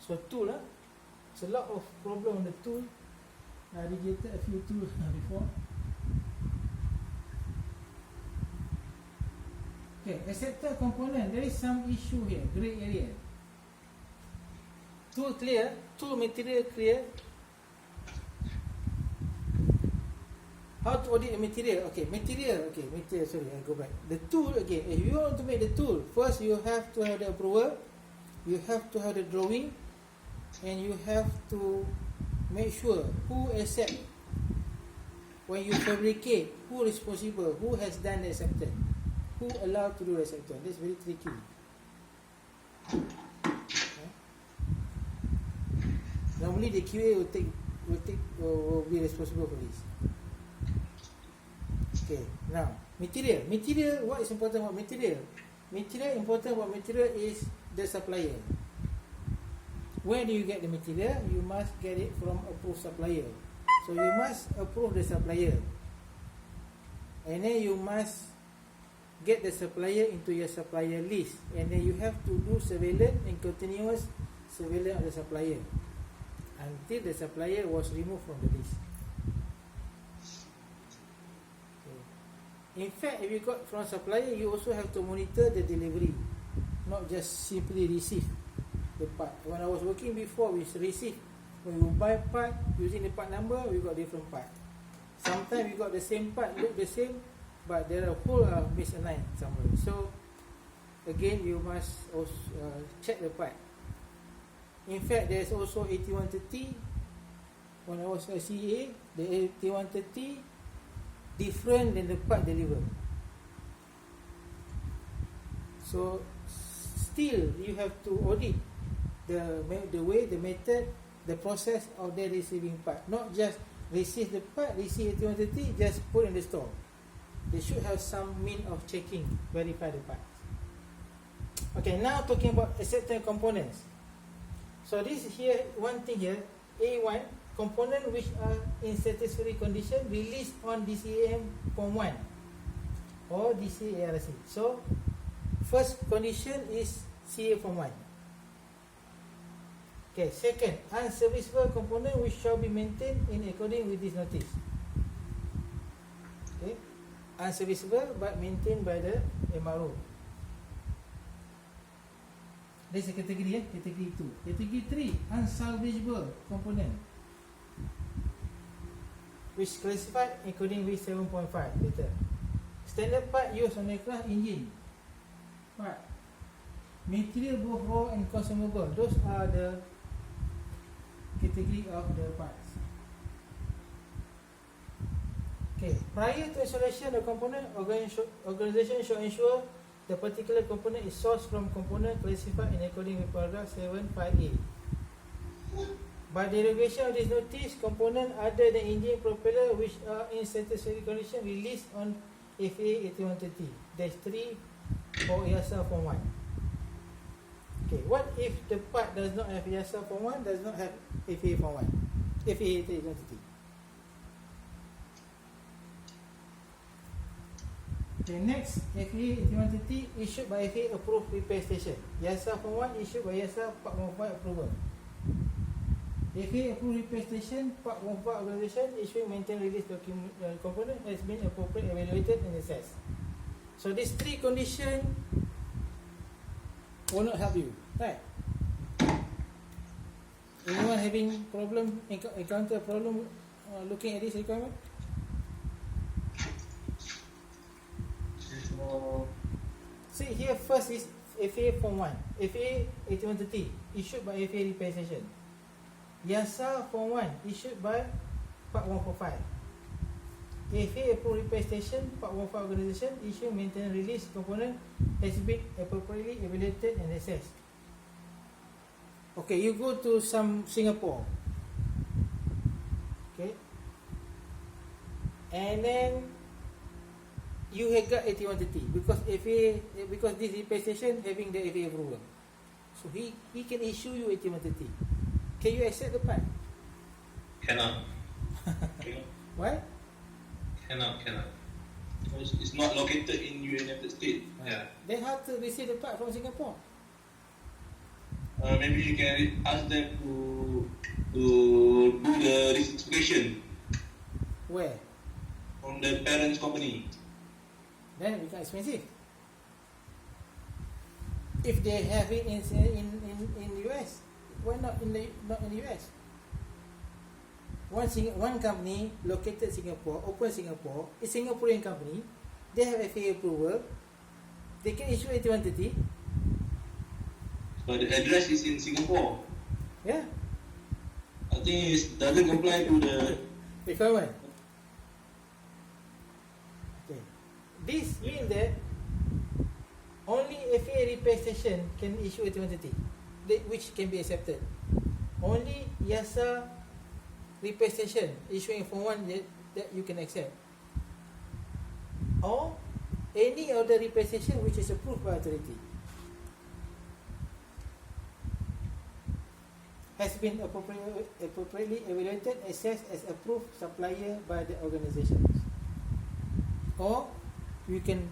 So tool, it's a lot of problem on the tool. I rejected a few tools before. Okay, acceptor component, there is some issue here, gray area. Tool clear, tool material clear. How to audit a material? Okay, material, sorry, I go back. The tool, again, if you want to make the tool, first you have to have the approval, you have to have the drawing, and you have to make sure who accept. When you fabricate, who responsible, who has done the acceptance, who allowed to do the acceptance. That's very tricky. Okay. Normally the QA will be responsible for this. Okay, now material, what is important about material? Important about material is the supplier. Where do you get the material? You must get it from approved supplier. So you must approve the supplier, and then you must get the supplier into your supplier list, and then you have to do surveillance and continuous surveillance of the supplier until the supplier was removed from the list. In fact, if you got from supplier, you also have to monitor the delivery, not just simply receive the part. When I was working before, we receive. When we buy part using the part number, we got different part. Sometimes we got the same part, look the same, but there are whole misaligned somewhere. So again, you must also check the part. In fact, there is also 8130. When I was at CA, the 8130 different than the part delivered. So still you have to audit the way, the method, the process of the receiving part. Not just receive the part, receive 8130, just put in the store. They should have some means of checking, verify the parts. Okay, now talking about acceptance components. So this here, one thing here, A1, component which are in satisfactory condition released on DCAM Form 1 or DCARC. So first condition is CA Form 1. Okay, second, unserviceable component which shall be maintained in accordance with this notice. Okay, unserviceable but maintained by the MRO. That's a category, category 2. Category 3, unsalvageable component which classified according with 7.5 later. Standard part used on aircraft engine part. Material both raw and consumable. Those are the category of the parts. Okay, prior to installation of the component, organization should ensure the particular component is sourced from component classified in accordance with paragraph 7.5a. By derogation of this notice, component other than engine propeller which are in satisfactory condition released on FA 8130-3 or EASA Form 1. Okay, what if the part does not have EASA Form 1, does not have FA Form 1, FA 8130? Okay, next, FA 8130 issued by FA approved repair station. EASA Form 1 issued by EASA Part 15 approval. FA approved repair station, Part 15 organization issuing maintain release document component has been appropriately evaluated and assessed. So these three conditions will not help you, right? Anyone having problem, encounter a problem looking at this requirement? See here, first is FA Form 1, FA 8130 issued by FA repair station. EASA Form 1 issued by Part 145. FA approved repair station, Part 15 organization issue maintenance release component has been appropriately evaluated and assessed. Okay, you go to some Singapore. Okay, and then you have got 8130 because this repair station having the FA approval. So he can issue you 8130. Can you accept the part? Cannot. Why? Cannot. It's not located in United States. Yeah. Then how to receive the part from Singapore? maybe you can ask them to do the registration Where? from the parents company. Then it becomes expensive. If they have it in US, why not in the US? One company located Singapore, open Singapore, a Singaporean company, they have FAA approval, they can issue 8130. But the address is in Singapore. Yeah, I think it doesn't comply to the. requirement. Okay, this means that only FAA repair station can issue 8130, which can be accepted. Only YASA repair station issuing Form 1 that you can accept, or any other repair station which is approved by authority, has been appropriately evaluated, assessed as approved supplier by the organizations, or you can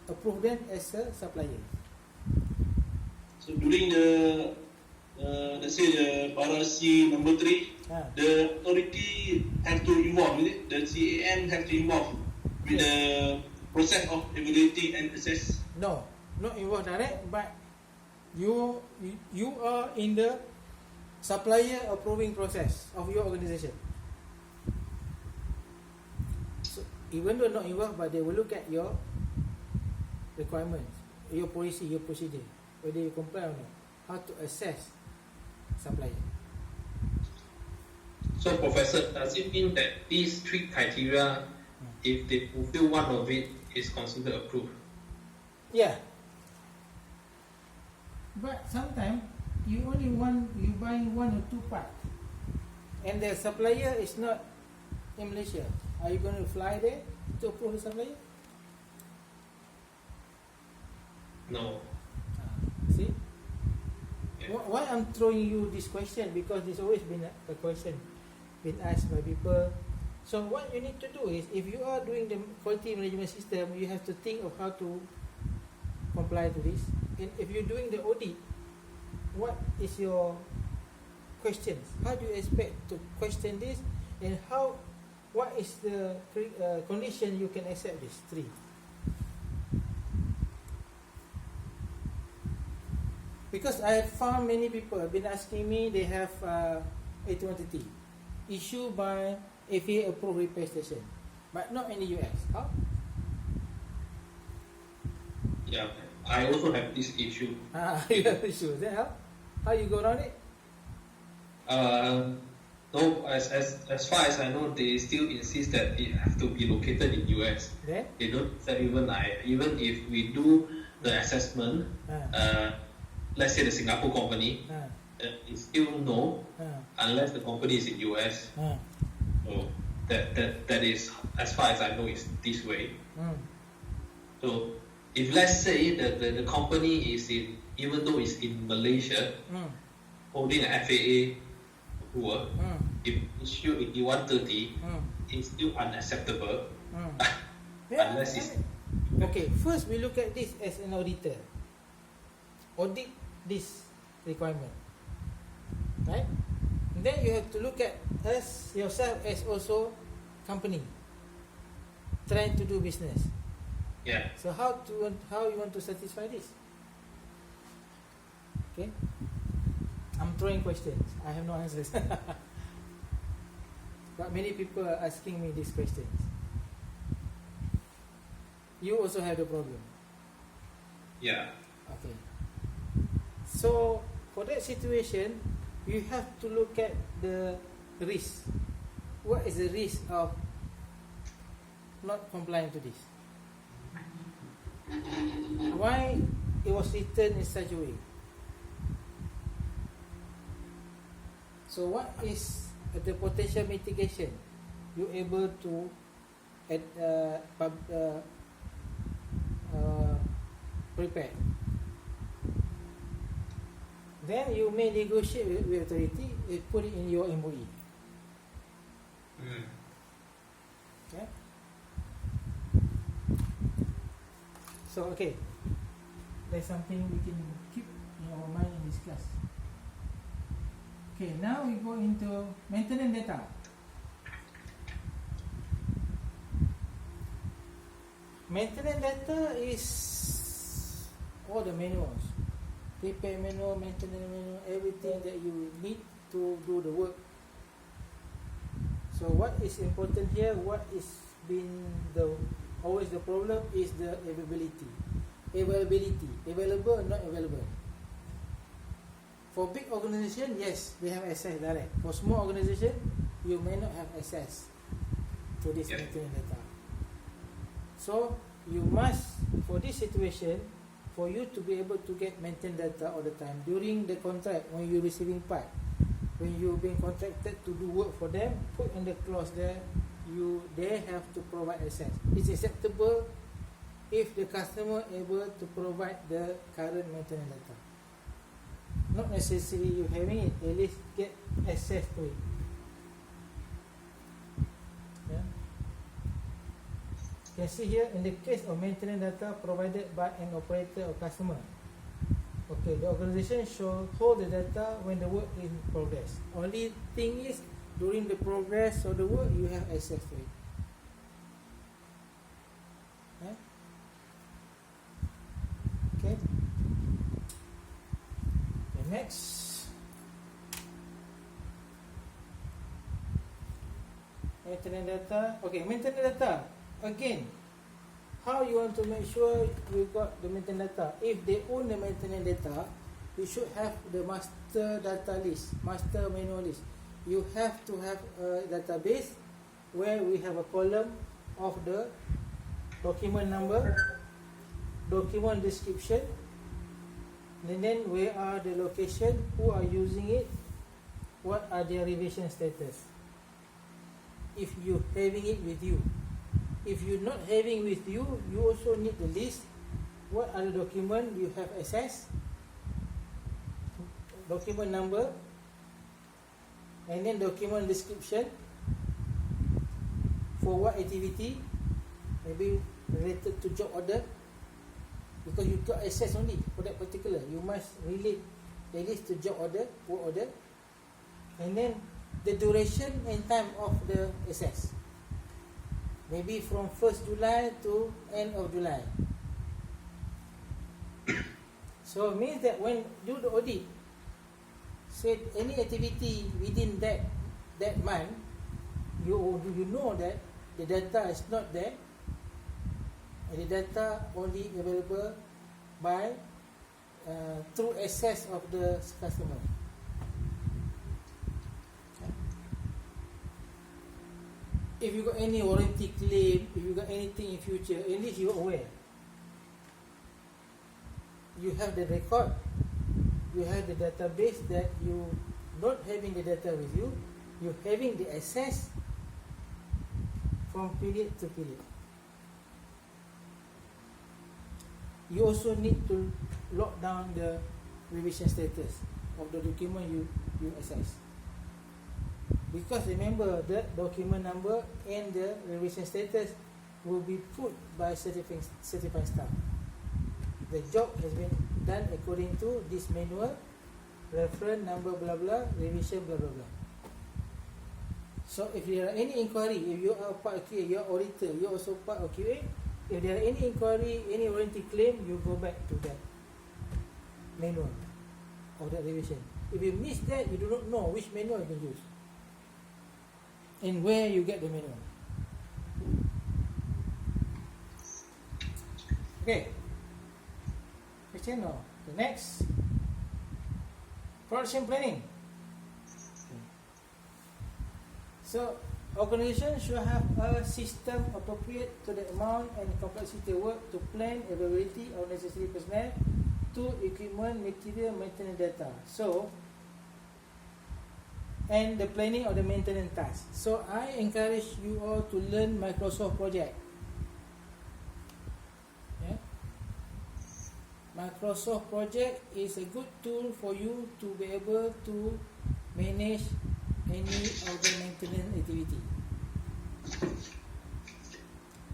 approve them as a supplier. So during the let's say the policy number 3, the authority have to involve with it. The CAM have to involve with the process of evaluating and assess. No, not involved direct, but you are in the supplier approving process of your organization. So even though not involved, but they will look at your requirements, your policy, your procedure, whether you comply or not, how to assess supplier. So, Professor, does it mean that these 3 criteria, if they fulfill one of it, is considered approved? Yeah. But sometimes you buy 1 or 2 parts, and the supplier is not in Malaysia. Are you going to fly there to approve the supplier? No. See? Yeah. Why I'm throwing you this question? Because there's always been a question been asked by people. So what you need to do is, if you are doing the quality management system, you have to think of how to comply to this. And if you're doing the audit, what is your questions? How do you expect to question this? And what is the condition you can accept this 3? Because I have found many people have been asking me, they have 8130 issued by FAA approved repair station, but not in the US. How? Yeah, I also have this issue. You have issues. Then how you go around it? No, as far as I know, they still insist that it have to be located in US. Then? They don't say even if we do the assessment, let's say the Singapore company, it's still no, unless the company is in US. So that is, as far as I know, is this way. So if let's say that the company is in, even though it's in Malaysia, holding an FAA approval, if issue 8130, it's still unacceptable. Unless it's okay. First, we look at this as an auditor. Audit this requirement, right? And then you have to look at yourself as also company trying to do business. yeah. So how you want to satisfy this? Okay, I'm throwing questions. I have no answers. But many people are asking me these questions. You also have the problem. Yeah. Okay. So for that situation, you have to look at the risk. What is the risk of not complying to this? Why it was written in such a way? So what is the potential mitigation you able to prepare? Then you may negotiate with authority, put it in your MOE. Okay. So okay, there's something we can keep in our mind in this class. Okay, now we go into maintenance data. Maintenance data is all the manuals, repair manual, maintenance manual, everything that you need to do the work. So what is important here, what is been always the problem is the availability. Available or not available. For big organization, yes, they have access direct. For small organization, you may not have access to this maintenance data. So you must, for this situation, for you to be able to get maintenance data all the time during the contract, when you're receiving part, when you're being contracted to do work for them, put in the clause there, they have to provide access. It's acceptable if the customer able to provide the current maintenance data. Not necessarily you having it, at least get access to it. Yeah. You can see here, in the case of maintenance data provided by an operator or customer, okay, the organization should hold the data when the work is in progress. Only thing is, during the progress of the work, you have access to it. Yeah? Okay. Next, maintenance data. Okay, maintenance data. Again, how you want to make sure you got the maintenance data? If they own the maintenance data, you should have the master data list, master manual list. You have to have a database where we have a column of the document number, document description, and then where are the location, who are using it, what are their revision status. If you having it with you, if you're not having with you, you also need the list. What are the document you have access, document number, and then document description for what activity, maybe related to job order. Because you got access only for that particular, you must relate at least to job order, work order, and then the duration and time of the access. Maybe from 1st July to end of July. So it means that when you do the audit, say any activity within that month, you know that the data is not there. And the data only available by through access of the customer. Okay. If you got any warranty claim, if you got anything in future, at least you're aware. You have the record, you have the database that you not having the data with you, you're having the access from period to period. You also need to lock down the revision status of the document you access. Because remember, the document number and the revision status will be put by certifying staff. The job has been done according to this manual, reference number blah blah, revision blah blah blah. So if there are any inquiry, if you are part of QA, you are auditor, you are also part of QA, if there are any inquiry, any warranty claim, you go back to that manual of that revision. If you miss that, you do not know which manual you can use and where you get the manual. Okay. Question no. The next, production planning. So organization should have a system appropriate to the amount and complexity of work to plan availability of necessary personnel, to equipment, material, maintenance data. So, and the planning of the maintenance tasks. So I encourage you all to learn Microsoft Project. Yeah? Microsoft Project is a good tool for you to be able to manage any of the maintenance activity.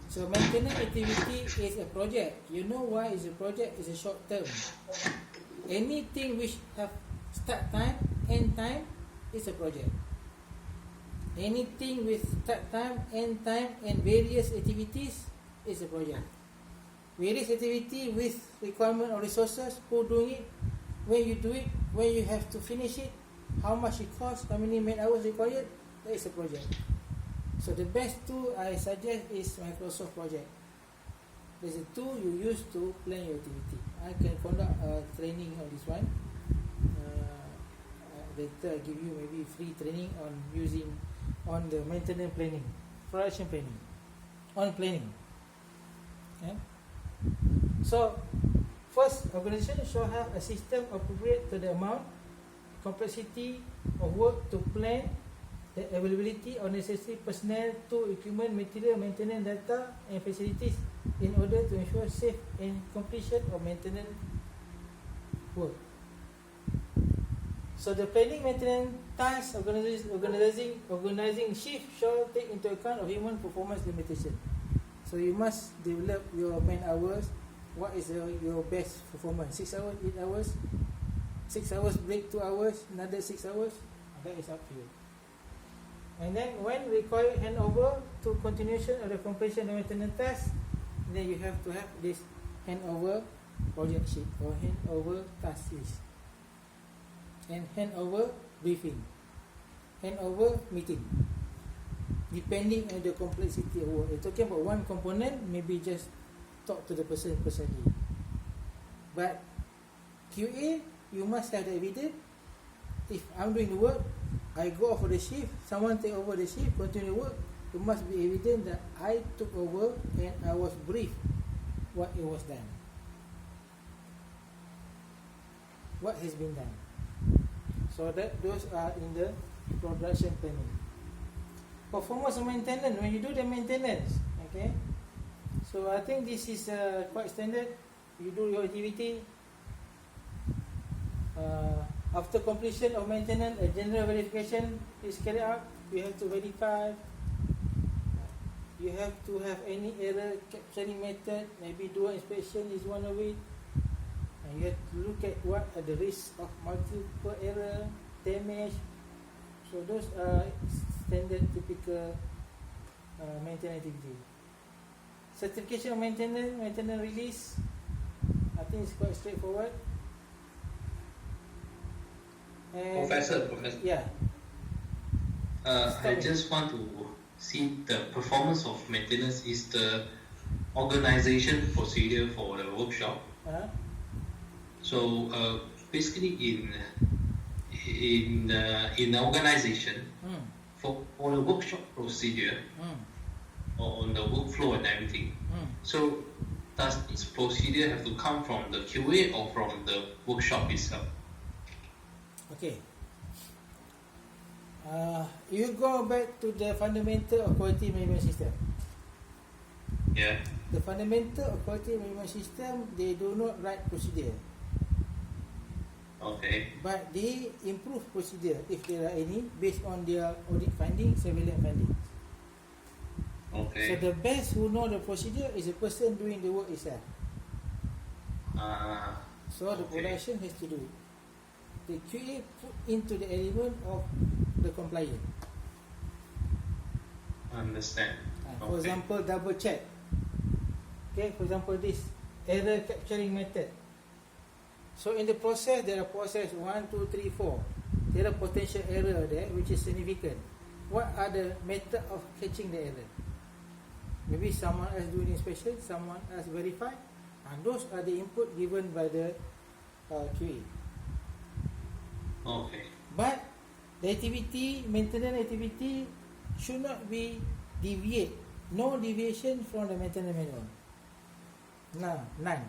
So maintenance activity is a project. You know why it's a project? It's a short term. Anything which have start time, end time, is a project. Anything with start time, end time, and various activities is a project. Various activity with requirement of resources, who doing it, when you do it, when you have to finish it, how much it costs, how many man hours required, that is a project. So the best tool I suggest is Microsoft Project. There's a tool you use to plan your activity. I can conduct a training on this one. Later I give you maybe free training on using on the maintenance planning, production planning, on planning. Yeah? So first, organization should have a system appropriate to the amount, complexity of work to plan, the availability of necessary personnel, tool, equipment, material, maintenance data and facilities in order to ensure safe and completion of maintenance work. So the planning, maintenance, task, organizing shift shall take into account of human performance limitation. So you must develop your man hours. What is your best performance? 6 hours, 8 hours, 6 hours break, 2 hours, another 6 hours. That is up to you. And then when required handover to continuation of the completion of maintenance task, then you have to have this handover project sheet or handover task list, and handover briefing, handover meeting, depending on the complexity of work. You're talking about one component, maybe just talk to the person personally. But QA, you must have the evidence. If I'm doing the work, I go off for the shift, someone take over the shift, continue work, it must be evident that I took over and I was briefed what it was done, what has been done. So that those are in the production planning. Performance of maintenance, when you do the maintenance, okay. So I think this is quite standard. You do your activity. After completion of maintenance, a general verification is carried out. You have to verify. You have to have any error capturing method. Maybe dual inspection is one of it. And you have to look at what are the risks of multiple error, damage. So those are standard, typical maintenance activity. Certification of maintenance release, I think it's quite straightforward. And Professor. Yeah. I just want to see the performance of maintenance is the organization procedure for the workshop. So basically in the organization, for the workshop procedure or on the workflow and everything. So does this procedure have to come from the QA or from the workshop itself? Okay. You go back to the fundamental of quality management system. Yeah. The fundamental of quality management system, they do not write procedure. Okay. But they improve procedure if there are any based on their audit findings, surveillance findings. Okay. So the best who know the procedure is the person doing the work itself. So the production has to do it. The QA put into the element of the compliance. Understand. For example, double check. Okay, for example, this error capturing method. So in the process, there are process 1, 2, 3, 4. There are potential error there which is significant. What are the method of catching the error? Maybe someone else doing inspection, someone else verify, and those are the input given by the QA. Okay. But the activity, maintenance activity, should not be deviate. No deviation from the maintenance manual. No, none.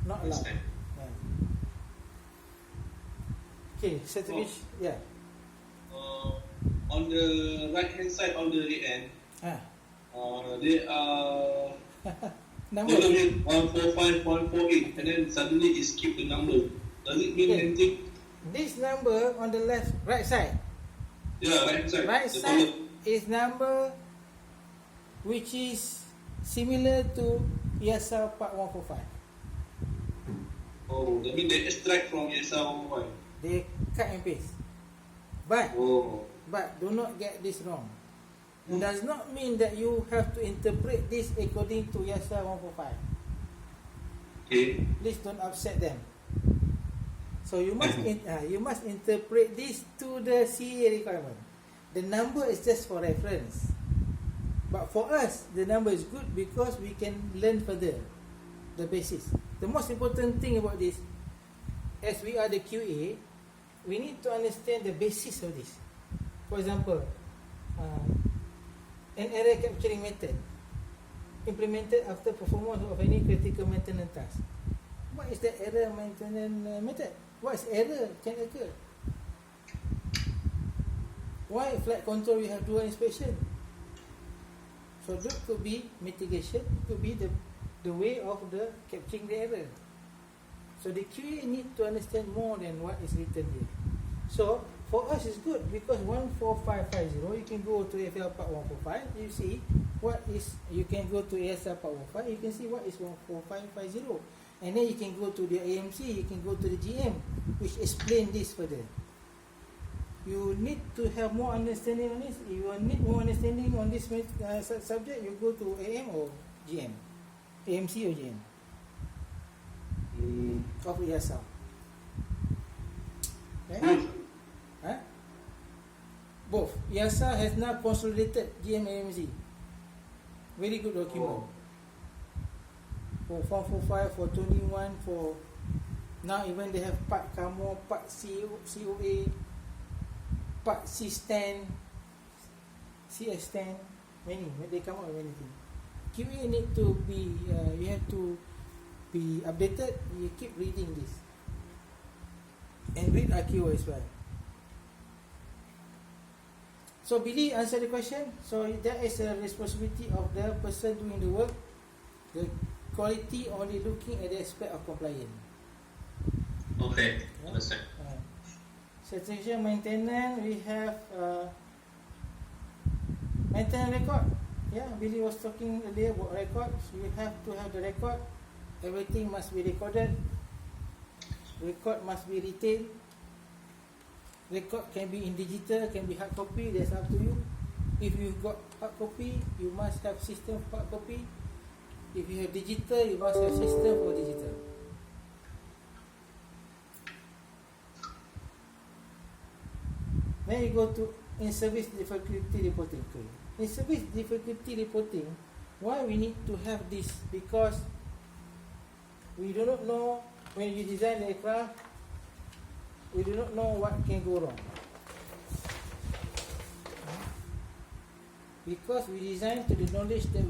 Not allowed. Understand. Yeah. Okay, certification. Yeah. On the right hand side on the end, there are Number. column 145, 148, and then suddenly it skipped the number. Does it mean anything? This number on the left, right side. Yeah, right side. Right the side column. is number which is similar to ESL Part 145. Oh, that means they extract from ESL 145. They cut and paste. But Oh. do not get this wrong. It does not mean that you have to interpret this according to IASA 145. Okay. Please don't upset them. So you must you must interpret this to the CA requirement. The number is just for reference. But for us, the number is good because we can learn further the basis. The most important thing about this, as we are the QA, we need to understand the basis of this. For example, an error capturing method implemented after performance of any critical maintenance task. What is the error maintenance method? What is error can occur? Why flight control you have dual inspection? So that could be mitigation, could be the way of the capturing the error. So the QA need to understand more than what is written here. So for us it's good because 14550 you can go to FL part 145, you see what is, you can go to ASR part 145, you can see what is 14550, and then you can go to the AMC, you can go to the GM which explain this further. You need to have more understanding on this. If you need more understanding on this subject, you go to AM or GM, AMC or GM of ESL. Okay? Huh? Both. ESL has now consolidated GM and AMC. Very good document. For 445, for 21, for now even they have part CAMO, part COA, part C10, CS10, many. They come out with many things. QA need to be, you have to be updated. You keep reading this and read RQO as well. So Billy answer the question. So that is a responsibility of the person doing the work. The quality only looking at the aspect of compliance. Okay, understand. Certification maintenance, we have maintenance record. Yeah, Billy was talking earlier about records. We have to have the record. Everything must be recorded. Record must be retained. Record can be in digital, can be hard copy, that's up to you. If you've got hard copy, you must have system for hard copy. If you have digital, you must have system for digital. Then you go to in-service difficulty reporting. In-service difficulty reporting, why we need to have this? Because we do not know, when you design the aircraft, we do not know what can go wrong. Because we design to the knowledge that